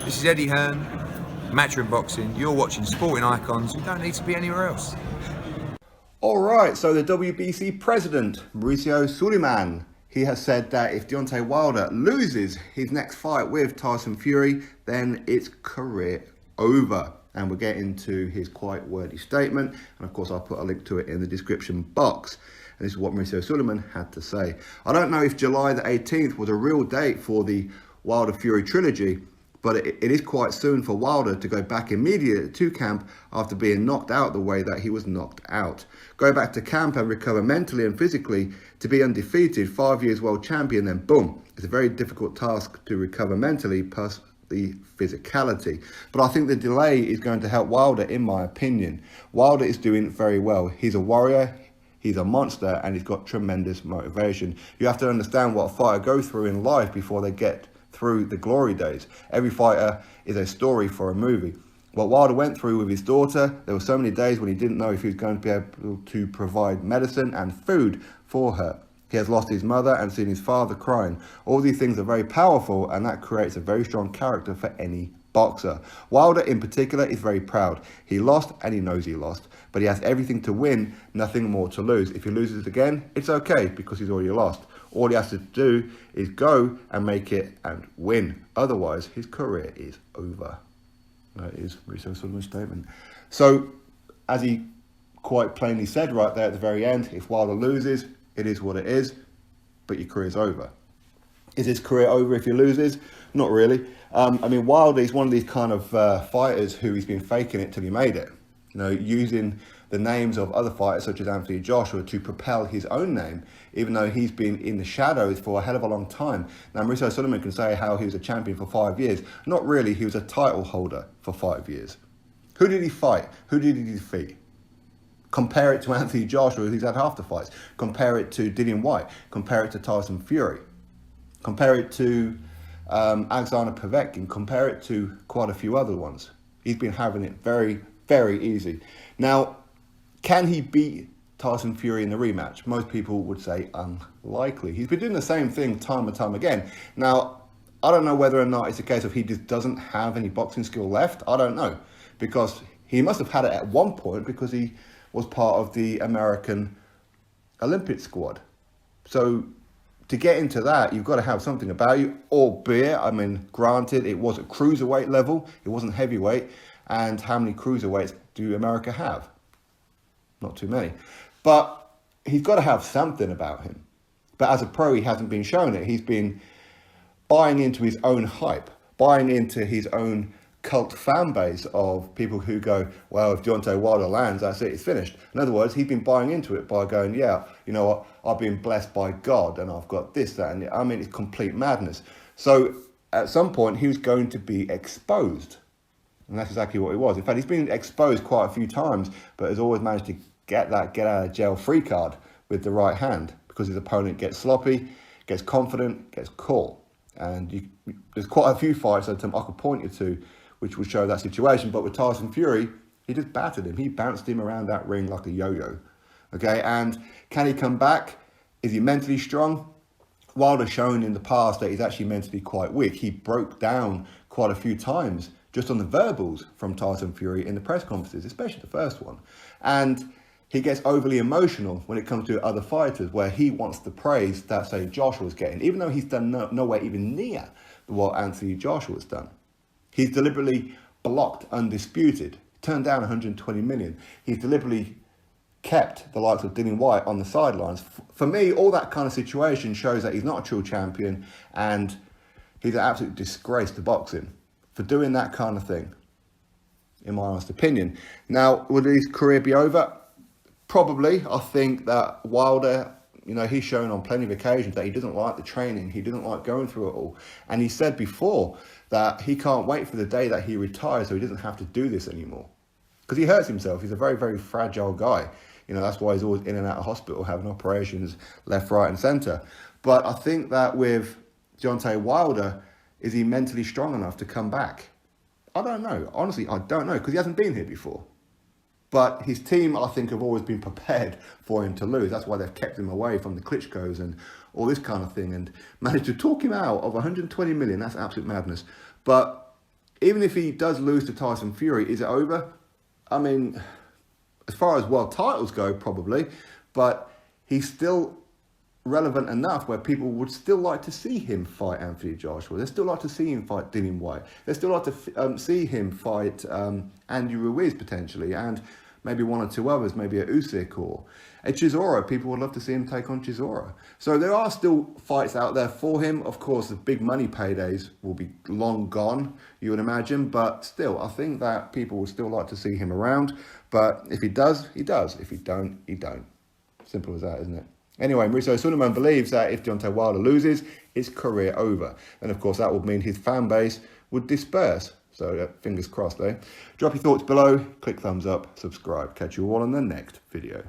This is Eddie Hearn, Matchroom Boxing. You're watching Sporting Icons. You don't need to be anywhere else. Alright, so the WBC President Mauricio Sulaiman, he has said that if Deontay Wilder loses his next fight with Tyson Fury, then it's career over. And we'll get into his quite wordy statement. And of course, I'll put a link to it in the description box. And this is what Mauricio Suleiman had to say. I don't know if July the 18th was a real date for the Wilder Fury trilogy, but it is quite soon for Wilder to go back immediately to camp after being knocked out the way that he was knocked out. Go back to camp and recover mentally and physically to be undefeated, 5 years world champion, then boom. It's a very difficult task to recover mentally, plus the physicality. But I think the delay is going to help Wilder, in my opinion. Wilder is doing very well. He's a warrior. He's a monster, and he's got tremendous motivation. You have to understand what a fighter goes through in life before they get through the glory days. Every fighter is a story for a movie. What Wilder went through with his daughter, there were so many days when he didn't know if he was going to be able to provide medicine and food for her. He has lost his mother and seen his father crying. All these things are very powerful, and that creates a very strong character for any boxer. Wilder in particular is very proud. He lost and he knows he lost, but he has everything to win, nothing more to lose. If he loses again, it's okay because he's already lost. All he has to do is go and make it and win. Otherwise, his career is over. That is Mauricio Suleiman's statement. So, as he quite plainly said right there at the very end, if Wilder loses, it is what it is, but your career's over. Is his career over if he loses? Not really. Wilder is one of these kind of fighters who he's been faking it till he made it. You know, using the names of other fighters such as Anthony Joshua to propel his own name, even though he's been in the shadows for a hell of a long time. Now, Mauricio Suleiman can say how he was a champion for 5 years. Not really, he was a title holder for 5 years. Who did he fight? Who did he defeat? Compare it to Anthony Joshua, who's had half the fights. Compare it to Dillian Whyte. Compare it to Tyson Fury. Compare it to Alexander Povetkin. Compare it to quite a few other ones. He's been having it very, very easy. Now, can he beat Tyson Fury in the rematch? Most people would say unlikely. He's been doing the same thing time and time again. Now, I don't know whether or not it's a case of he just doesn't have any boxing skill left. I don't know. Because he must have had it at one point because he was part of the American Olympic squad. So to get into that, you've got to have something about you, albeit, granted, it was at cruiserweight level, it wasn't heavyweight, and how many cruiserweights do America have? Not too many. But he's got to have something about him. But as a pro, he hasn't been showing it. He's been buying into his own hype, buying into his own cult fan base of people who go, well, if Deontay Wilder lands, that's it, it's finished. In other words, he's been buying into it by going, yeah, you know what, I've been blessed by God and I've got this, that, and it's complete madness. So at some point, he was going to be exposed. And that's exactly what he was. In fact, he's been exposed quite a few times, but has always managed to get that get out of jail free card with the right hand because his opponent gets sloppy, gets confident, gets caught. And there's quite a few fights that I could point you to which will show that situation. But with Tyson Fury, he just battered him. He bounced him around that ring like a yo-yo. Okay, and can he come back? Is he mentally strong? Wilder's shown in the past that he's actually mentally quite weak. He broke down quite a few times just on the verbals from Tyson Fury in the press conferences, especially the first one. And he gets overly emotional when it comes to other fighters, where he wants the praise that, say, Joshua's getting, even though he's done nowhere even near what Anthony Joshua's done. He's deliberately blocked Undisputed, turned down 120 million. He's deliberately kept the likes of Dillian Whyte on the sidelines. For me, all that kind of situation shows that he's not a true champion, and he's an absolute disgrace to boxing for doing that kind of thing, in my honest opinion. Now, will his career be over? Probably. I think that Wilder, he's shown on plenty of occasions that he doesn't like the training. He doesn't like going through it all. And he said before that he can't wait for the day that he retires so he doesn't have to do this anymore. Because he hurts himself. He's a very, very fragile guy. That's why he's always in and out of hospital having operations left, right and centre. But I think that with Deontay Wilder, is he mentally strong enough to come back? I don't know. Honestly, I don't know because he hasn't been here before. But his team, I think, have always been prepared for him to lose. That's why they've kept him away from the Klitschko's and all this kind of thing and managed to talk him out of 120 million. That's absolute madness. But even if he does lose to Tyson Fury, is it over? I mean, as far as world titles go, probably, but he's still relevant enough where people would still like to see him fight Anthony Joshua. They still like to see him fight Dillian White. They still like to see him fight Andy Ruiz potentially, and maybe one or two others, maybe a Usyk or a Chisora. People would love to see him take on Chisora. So there are still fights out there for him. Of course, the big money paydays will be long gone, you would imagine, but still, I think that people will still like to see him around. But if he does, he does. If he don't, he don't. Simple as that, isn't it? Anyway, Mauricio Suleiman believes that if Deontay Wilder loses, it's career over. And of course, that would mean his fan base would disperse. So fingers crossed, eh? Drop your thoughts below, click thumbs up, subscribe. Catch you all in the next video.